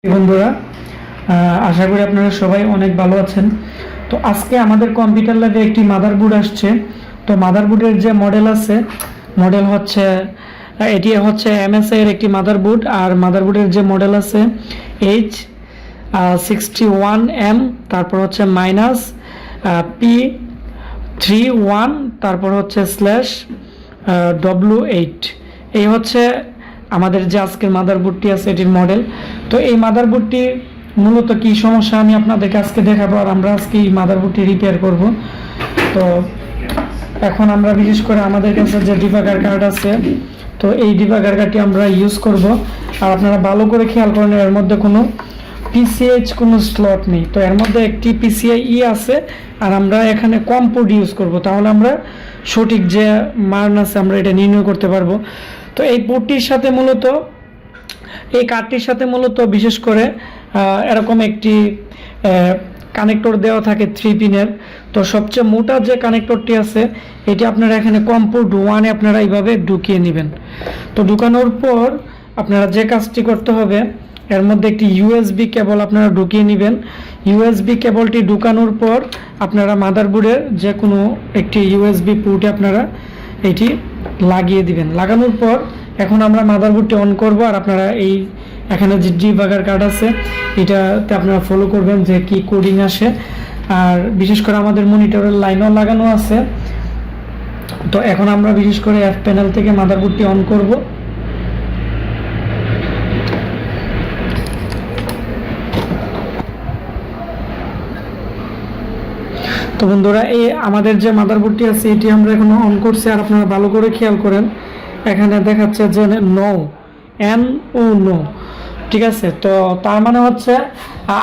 বন্ধুরা, আশা করি আপনারা সবাই অনেক ভালো আছেন। তো আজকে আমাদের কম্পিউটার ল্যাবে একটি মাদারবোর্ড আসছে। তো মাদারবোর্ডের যে মডেল আছে, মডেল হচ্ছে এটি হচ্ছে এমএসআই এর একটি মাদারবোর্ড। আর মাদারবোর্ডের যে মডেল আছে H61M, তারপর হচ্ছে -P31, তারপর হচ্ছে /W8। এই হচ্ছে আমাদের যে আজকের মাদারবোর্ডটি আছে এটির মডেল। তো এই মাদারবোর্ডটি মূলত কি সমস্যা আমি আপনাদেরকে আজকে দেখাবো, আর আমরা আজকে এই মাদারবোর্ডটি রিপেয়ার করব। তো এখন আমরা বিশেষ করে আমাদের কাছে যে ডিবাগার কার্ড আছে, তো এই ডিবাগার কার্ডটি আমরা ইউজ করব। আর আপনারা ভালো করে খেয়াল করেন, এর মধ্যে কোনো পিসিএইচ কোনো স্লট নেই। তো এর মধ্যে একটি পিসিআই আছে, আর আমরা এখানে কম পোর্ট ইউজ করব, তাহলে আমরা সঠিক যে মান আছে আমরা এটা নির্ণয় করতে পারবো। তো এই পোর্টটির সাথে মূলত এই কার্ডটির সাথে মূলত বিশেষ করে এরকম একটি কানেক্টর দেওয়া থাকে 3 পিনের। তো সবচেয়ে মোটা যে কানেক্টরটি আছে এটি আপনারা এখানে কম পোর্ট 1-এ আপনারা এইভাবে ঢুকিয়ে নেবেন। তো ঢুকানোর পর আপনারা যে কাজটি করতে হবে, এর মধ্যে একটি ইউএসবি কেবল আপনারা ঢুকিয়ে নেবেন। ইউএসবি কেবলটি ঢুকানোর পর আপনারা মাদারবোর্ডের যে কোনো একটি ইউএসবি পোর্টে আপনারা এটি লাগিয়ে দিবেন। লাগানোর পর এখন আমরা মাদারবোর্ডটি অন করব। আর আপনারা এই এখানে যে ডিবাগার কার্ড আছে এটাতে আপনারা ফলো করবেন যে কি কোডিং আসে। আর বিশেষ করে আমাদের মনিটরের লাইনও লাগানো আছে। তো এখন আমরা বিশেষ করে এফ প্যানেল থেকে মাদারবোর্ডটি অন করব। তো বন্ধুরা, এই আমাদের যে মাদারবোর্ডটি আছে এটি আমরা এখন অন করছি। আর আপনারা ভালো করে খেয়াল করেন, এখানে দেখাচ্ছে যে নো, নো, ঠিক আছে। তো তার মানে হচ্ছে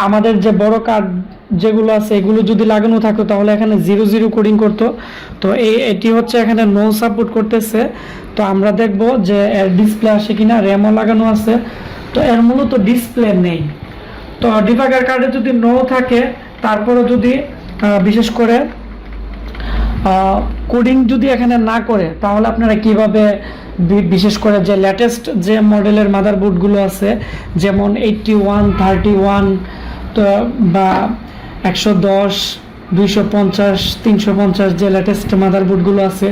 আমাদের যে বড় কার্ড যেগুলো আছে এগুলো যদি লাগানো থাকতো তাহলে এখানে 00 কোডিং করতো। তো এটি হচ্ছে এখানে নো সাপোর্ট করতেছে। তো আমরা দেখব যে এর ডিসপ্লে আসে কিনা। র্যামও লাগানো আছে, তো এর মূলত ডিসপ্লে নেই। তো ডিবাগার কার্ডে যদি নো থাকে, তারপরে যদি বিশেষ করে কোডিং যদি এখানে না করে, তাহলে আপনারা কিভাবে বিশেষ করে যে লেটেস্ট যে মডেলের মাদারবোর্ডগুলো আছে, যেমন 81, 31 তো বা 110, 250, 350 যে লেটেস্ট মাদারবোর্ডগুলো আছে,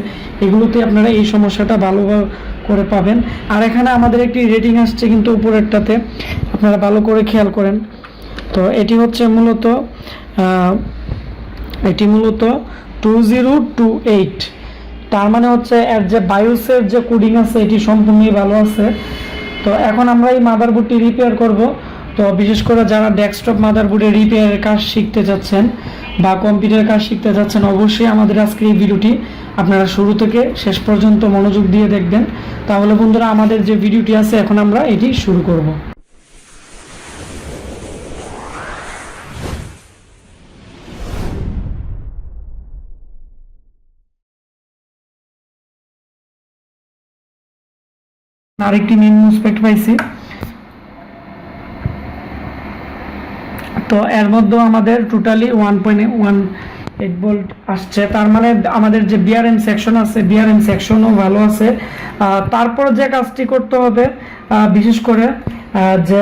এগুলোতে আপনারা এই সমস্যাটা ভালোভাবে করে পাবেন। আর এখানে আমাদের একটি রেটিং আসছে কিন্তু উপরেরটাতে, আপনারা ভালো করে খেয়াল করেন। তো এটি হচ্ছে মূলত 2028। তার মানে হচ্ছে এর যে বায়োসের যে কোডিং আছে এটি সম্পূর্ণই ভালো আছে। তো এখন আমরা এই মাদারবোর্ডটি রিপেয়ার করব। তো বিশেষ করে যারা ডেস্কটপ মাদারবোর্ডে রিপেয়ারের কাজ শিখতে যাচ্ছেন বা কম্পিউটারের কাজ শিখতে যাচ্ছেন, অবশ্যই আমাদের আজকের এই ভিডিওটি আপনারা শুরু থেকে শেষ পর্যন্ত মনোযোগ দিয়ে দেখবেন। তাহলে বন্ধুরা, আমাদের যে ভিডিওটি আছে এখন আমরা এটি শুরু করব। আরেকটি মেন মুসপেক্ট পাইছি। তো এর মধ্যে আমাদের টোটালি 1.18 ভোল্ট আসছে। তার মানে আমাদের যে বিআরএম সেকশন আছে, বিআরএম সেকশনও ভালো আছে। তারপর যে কাজটি করতে হবে, বিশেষ করে যে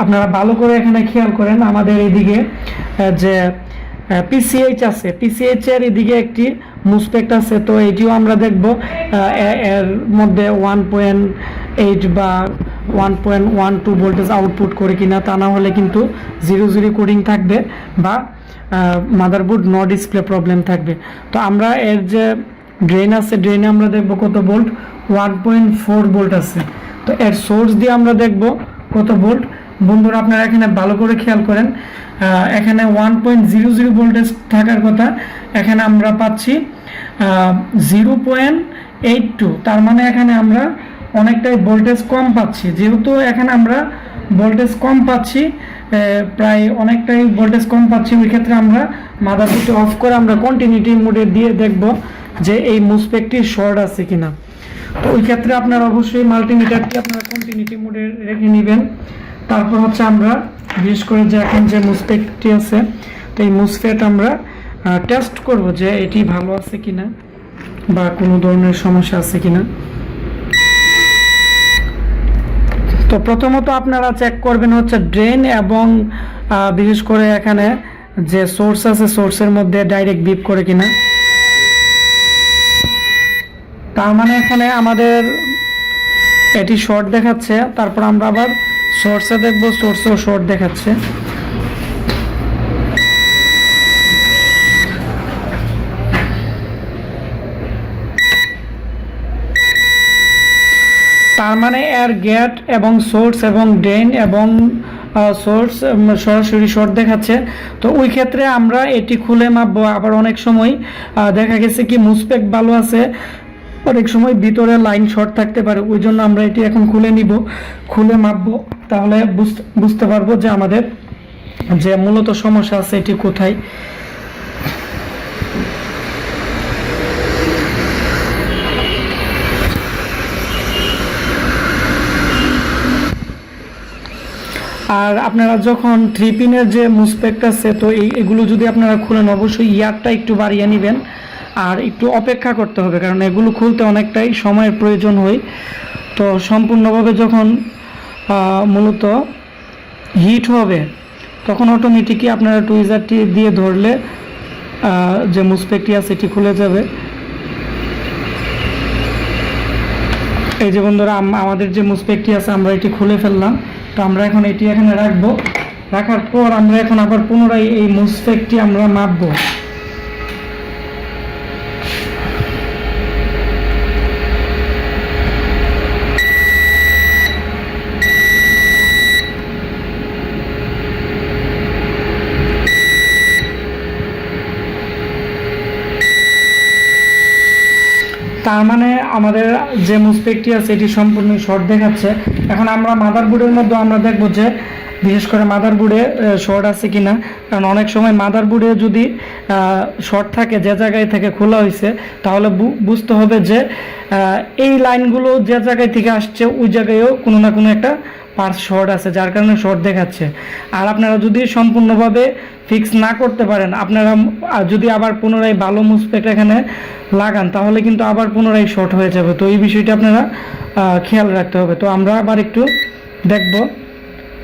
আপনারা ভালো করে এখানে খেয়াল করেন, আমাদের এইদিকে যে পিসিএইচ আছে, পিসিএইচ এর এদিকে একটি মুসপেক্ট আছে। তো এটিও আমরা দেখব এর মধ্যে 1.8 বা 1.12 ভোল্টেজ আউটপুট করে কিনা। তা না হলে কিন্তু 00 কোডিং থাকবে বা মাদারবোর্ড নো ডিসপ্লে প্রবলেম থাকবে। তো আমরা এর যে ড্রেন আছে, ড্রেনে আমরা দেখব কত ভোল্ট, 1.4 ভোল্ট আছে। তো এর সোর্স দিয়ে আমরা দেখব কত ভোল্ট। বন্ধুরা, আপনারা এখানে ভালো করে খেয়াল করেন, এখানে 1.00 ভোল্টেজ থাকার কথা, এখানে আমরা পাচ্ছি 0.82। তার মানে এখানে আমরা অনেকটাই ভোল্টেজ কম পাচ্ছি। যেহেতু এখানে আমরা ভোল্টেজ কম পাচ্ছি, প্রায় অনেকটাই ভোল্টেজ কম পাচ্ছি, ওই ক্ষেত্রে আমরা মাদারবোর্ডটি অফ করে আমরা কন্টিনিউটি মোডে দিয়ে দেখব যে এই মুসপেক্টটি শর্ট আছে কিনা। তো ওই ক্ষেত্রে আপনারা অবশ্যই মাল্টিমিটারটি আপনারা কন্টিনিউটি মোডে রেখে নেবেন। তারপর হচ্ছে আমরা বিশেষ করে যে এখন যে মুসপেক্টটি আছে, তো এই মুসফেট আমরা টেস্ট করব যে এটি ভালো আছে কিনা বা কোনো ধরনের সমস্যা আছে কিনা। তো প্রথমত আপনারা চেক করবেন হচ্ছে ড্রেন এবং বিশেষ করে এখানে যে সোর্স আছে সোর্সের মধ্যে ডাইরেক্ট বিপ করে কিনা। তার মানে এখানে আমাদের এটি শর্ট দেখাচ্ছে, তারপর আমরা আবার সোর্সে দেখব, সোর্সেও শর্ট দেখাচ্ছে। তার মানে এর গেট এবং সোর্স এবং ড্রেন এবং সোর্স সরাসরি শর্ট দেখাচ্ছে। তো ওই ক্ষেত্রে আমরা এটি খুলে মাপবো। আবার অনেক সময় দেখা গেছে কি মুসপেক ভালো আছে, অনেক সময় ভিতরে লাইন শর্ট থাকতে পারে, ওই জন্য আমরা এটি এখন খুলে নিব, খুলে মাপবো, তাহলে বুঝতে পারবো যে আমাদের যে মূলত সমস্যা আছে এটি কোথায়। আর আপনারা যখন 3 পিনের যে মুসপেক্ট আছে, তো এগুলো যদি আপনারা খুলেন অবশ্যই ইয়ারটা একটু বাড়িয়ে নেবেন আর একটু অপেক্ষা করতে হবে, কারণ এগুলো খুলতে অনেকটাই সময়ের প্রয়োজন হয়। তো সম্পূর্ণভাবে যখন মূলত হিট হবে তখন অটোমেটিকই আপনারা টুইজারটি দিয়ে ধরলে যে মুসপেক্টটি আছে এটি খুলে যাবে। এই যে বন্ধুরা আমাদের যে মুসপেক্টটি আছে আমরা এটি খুলে ফেললাম। তো আমরা এখন এটি এখানে রাখবো, রাখার পর আমরা এখন আবার পুনরায় এই মুসপেক্টটি আমরা মাপবো। তার মানে আমাদের যে মুসপেক্টটি আছে এটি সম্পূর্ণ শর্ট দেখাচ্ছে। এখন আমরা মাদারবোর্ডের মধ্যে আমরা দেখব যে বিশেষ করে মাদারবোর্ডে শর্ট আছে কিনা, কারণ অনেক সময় মাদারবোর্ডে যদি শর্ট থাকে যে জায়গায় থেকে খোলা হয়েছে, তাহলে বুঝতে হবে যে এই লাইনগুলো যে জায়গায় থেকে আসছে ওই জায়গায়ও কোনো না কোনো একটা পার্টস শর্ট আছে, যার কারণে শর্ট দেখাচ্ছে। আর আপনারা যদি সম্পূর্ণভাবে ফিক্স না করতে পারেন, আপনারা যদি আবার পুনরায় ভালো মুসপেক্ট এখানে লাগান, তাহলে কিন্তু আবার পুনরায় শর্ট হয়ে যাবে। তো এই বিষয়টা আপনারা খেয়াল রাখতে হবে। তো আমরা আবার একটু দেখব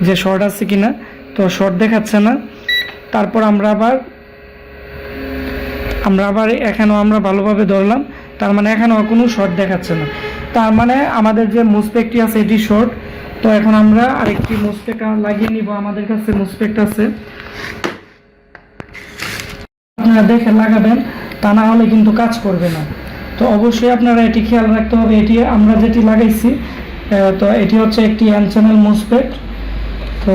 যে শর্ট আছে কিনা। তো শর্ট দেখাচ্ছে না। তারপর আমরা আবার এখানেও আমরা ভালোভাবে ধরলাম, তার মানে এখানেও কোনো শর্ট দেখাচ্ছে না। তার মানে আমাদের যে মুসপেক্টটি আছে এটি শর্ট। তো এখন আমরা আরেকটি মুসপেক্ট লাগিয়ে নিব। আমাদের কাছে মুসপেক্ট আছে, আপনারা দেখে লাগাবেন, তা না হলে কিন্তু কাজ করবে না। তো অবশ্যই আপনারা এটি খেয়াল রাখতে হবে। এটি আমরা যেটি লাগাইছি, তো এটি হচ্ছে একটি এন চ্যানেল মুসপেক্ট। তো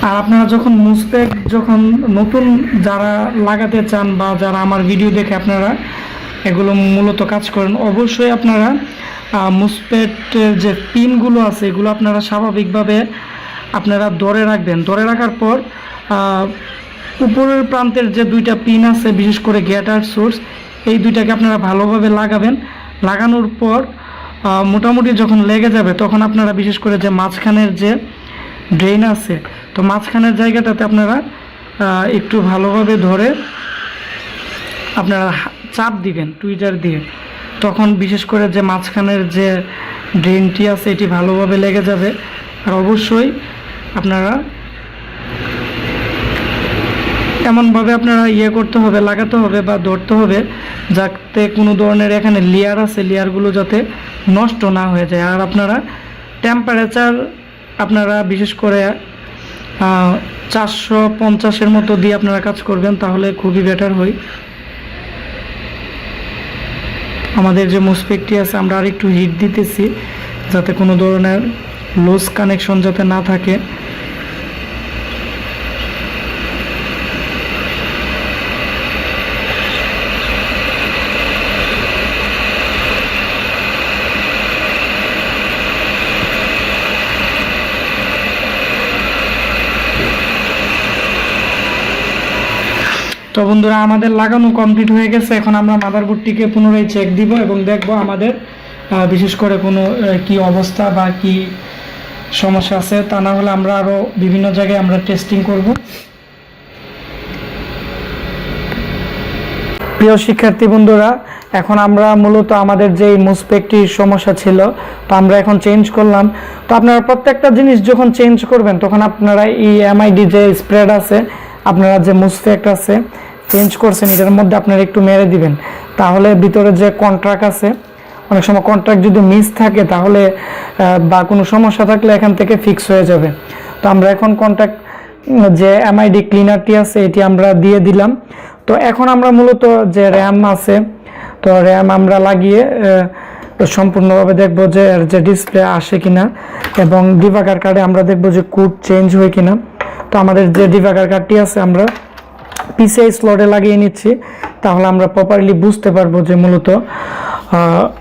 আর আপনারা যখন মুসপেক্ট যখন নতুন যারা লাগাতে চান বা যারা আমার ভিডিও দেখে আপনারা এগুলো মূলত কাজ করেন, অবশ্যই আপনারা মুসপেক্টের যে পিনগুলো আছে এগুলো আপনারা স্বাভাবিকভাবে আপনারা ধরে রাখবেন। ধরে রাখার পর উপরের প্রান্তের যে দুইটা পিন আছে, বিশেষ করে গেট আর সোর্স, এই দুইটাকে আপনারা ভালোভাবে লাগাবেন। লাগানোর পর মোটামুটি যখন লেগে যাবে তখন আপনারা বিশেষ করে যে মাঝখানের যে ড্রেন আছে, তো মাঝখানের জায়গাটাতে আপনারা একটু ভালোভাবে ধরে আপনারা চাপ দিবেন টুইজার দিয়ে, তখন বিশেষ করে যে মাঝখানের যে ড্রেনটি আছে এটি ভালোভাবে লেগে যাবে। আর অবশ্যই আপনারা এমনভাবে আপনারা করতে হবে, লাগাতে হবে বা ধরতে হবে যাতে কোনো ধরনের এখানে লেয়ার আছে লেয়ারগুলো যাতে নষ্ট না হয়ে যায়। আর আপনারা টেম্পারেচার আপনারা বিশেষ করে 450-এর মতো দিয়ে আপনারা কাজ করবেন, তাহলে খুবই বেটার হয়। আমাদের যে মুসপেক্টটি আছে আমরা আরেকটু হিট দিতেছি যাতে কোনো ধরনের লুজ কানেকশন যাতে না থাকে। তো বন্ধুরা আমাদের লাগানো কমপ্লিট হয়ে গেছে। এখন আমরা মাদারবোর্ডটিকে পুনরায় চেক দিব এবং দেখব আমাদের বিশেষ করে কোনো কি অবস্থা বা কি সমস্যা আছে, তা না হলে আমরা আরও বিভিন্ন জায়গায় আমরা টেস্টিং করব। প্রিয় শিক্ষার্থী বন্ধুরা, এখন আমরা মূলত আমাদের যে মুসপেকটির সমস্যা ছিল, তো আমরা এখন চেঞ্জ করলাম। তো আপনারা প্রত্যেকটা জিনিস যখন চেঞ্জ করবেন তখন আপনারা এই এমআইডি যে স্প্রেড আছে, আপনারা যে মুসপেক্ট আছে চেঞ্জ করছেন, এটার মধ্যে আপনারা একটু মেরে দিবেন। তাহলে ভিতরে যে কন্ট্রাক্ট আছে, অনেক সময় কন্ট্রাক্ট যদি মিস থাকে তাহলে বা কোনো সমস্যা থাকলে এখান থেকে ফিক্স হয়ে যাবে। তো আমরা এখন কন্ট্রাক্ট যে এমআইডি ক্লিনারটি আছে এটি আমরা দিয়ে দিলাম। তো এখন আমরা মূলত যে র্যাম আছে, তো র্যাম আমরা লাগিয়ে সম্পূর্ণভাবে দেখব যে এর যে ডিসপ্লে আসে কিনা, এবং ডিবাগার কার্ডে আমরা দেখব যে কোড চেঞ্জ হয় কিনা। তো আমাদের যে ডিবাগার কার্ডটি আছে আমরা পিসিআই স্লটে লাগিয়ে নিচ্ছি, তাহলে আমরা প্রপারলি বুঝতে পারবো যে মূলত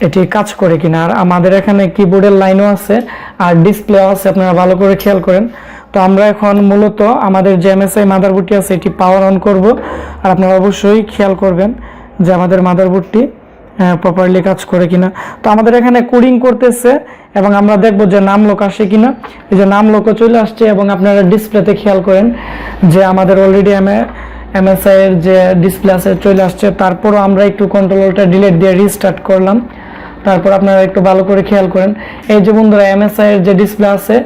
এটি কাজ করে কিনা। আর আমাদের এখানে কিবোর্ডের লাইনও আছে আর ডিসপ্লেও আছে, আপনারা ভালো করে খেয়াল করেন। তো আমরা এখন মূলত আমাদের যে এমএসআই মাদারবোর্ডটি আছে এটি পাওয়ার অন করব, আর আপনারা অবশ্যই খেয়াল করবেন যে আমাদের মাদারবোর্ডটি প্রপারলি কাজ করে কিনা। তো আমাদের এখানে কোডিং করতেছে এবং আমরা দেখব যে নাম লোক আসে কিনা। এই যে নাম লোকও চলে আসছে, এবং আপনারা ডিসপ্লেতে খেয়াল করেন যে আমাদের অলরেডি এমএসআই এর যে ডিসপ্লে আছে চলে আসছে। তারপরও আমরা একটু কন্ট্রোলটা ডিলিট দিয়ে রিস্টার্ট করলাম। তারপর আপনারা একটু ভালো করে খেয়াল করেন, এই যে বন্ধুরা এমএসআই এর যে ডিসপ্লে আছে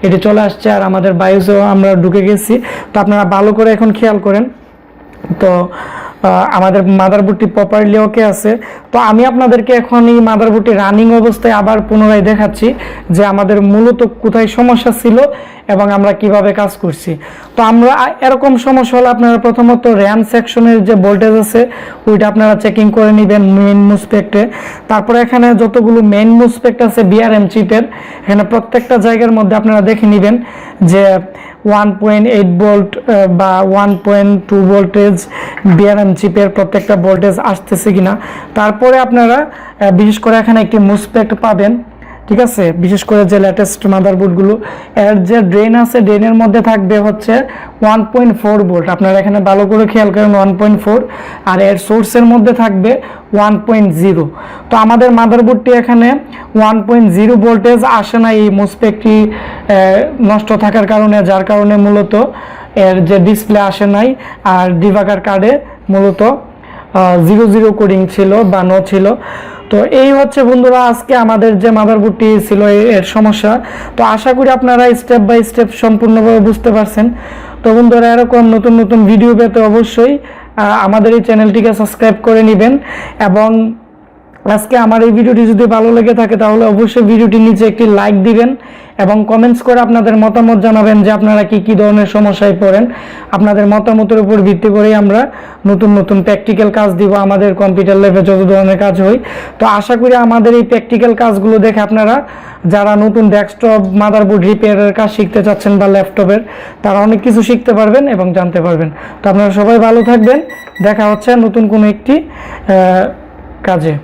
এটি চলে আসছে, আর আমাদের বায়োসেও আমরা ঢুকে গেছি। তো আপনারা ভালো করে এখন খেয়াল করেন। তো আমাদের মাদারবোর্ডটি প্রপারলি ওকে আছে। তো আমি আপনাদেরকে এখন এই মাদারবোর্ডটি রানিং অবস্থায় আবার পুনরায় দেখাচ্ছি যে আমাদের মূলত কোথায় সমস্যা ছিল এবং আমরা কিভাবে কাজ করছি। তো আমরা এরকম সমস্যা হলে আপনারা প্রথমত র্যাম সেকশনের যে ভোল্টেজ আছে ওইটা আপনারা চেকিং করে নেবেন মেইন মুসপেক্টে। তারপরে এখানে যতগুলো মেইন মুসপেক্ট আছে বিআরএম চিপের, এখানে প্রত্যেকটা জায়গার মধ্যে আপনারা দেখে নেবেন যে 1.8 ভোল্ট বা 1.2 ভোল্টেজ বিআরএম চিপের প্রত্যেকটা ভোল্টেজ আসতেছে কিনা। তারপরে আপনারা বিশেষ করে এখানে একটি মুসপেক্ট পাবেন, ঠিক আছে, বিশেষ করে যে লেটেস্ট মাদারবোর্ডগুলো এর যে ড্রেন আছে ড্রেনের মধ্যে থাকবে হচ্ছে 1.4 ভোল্ট। আপনারা এখানে ভালো করে খেয়াল করেন 1.4, আর এর সোর্সের মধ্যে থাকবে 1.0। তো আমাদের মাদারবোর্ডটি এখানে 1.0 ভোল্টেজ আসে না এই মুসপেক্টটি নষ্ট থাকার কারণে, যার কারণে মূলত এর যে ডিসপ্লে আসে নাই। আর ডিবাগার কার্ডে মূলত 00 কোডিং ছিল বা নো ছিল। তো এই হচ্ছে বন্ধুরা আজকে আমাদের যে মাদারবোর্ডটি ছিল এর সমস্যা। তো আশা করি আপনারা স্টেপ বাই স্টেপ সম্পূর্ণভাবে বুঝতে পারছেন। তো বন্ধুরা এরকম নতুন নতুন ভিডিও পেতে অবশ্যই আমাদের এই চ্যানেলটিকে সাবস্ক্রাইব করে নেবেন, এবং আজকে আমার এই ভিডিওটি যদি ভালো লেগে থাকে তাহলে অবশ্যই ভিডিওটির নিচে একটি লাইক দিবেন এবং কমেন্টস করে আপনাদের মতামত জানাবেন যে আপনারা কি ধরনের সমস্যায় পড়েন। আপনাদের মতামতের উপর ভিত্তি করেই আমরা নতুন নতুন প্র্যাকটিক্যাল কাজ দিব আমাদের কম্পিউটার ল্যাবে যত ধরনের কাজ হয়। তো আশা করি আমাদের এই প্র্যাকটিক্যাল কাজগুলো দেখে আপনারা যারা নতুন ডেস্কটপ মাদারবোর্ড রিপেয়ারের কাজ শিখতে চাচ্ছেন বা ল্যাপটপের, তারা অনেক কিছু শিখতে পারবেন এবং জানতে পারবেন। তো আপনারা সবাই ভালো থাকবেন, দেখা হচ্ছে নতুন কোনো একটি কাজে।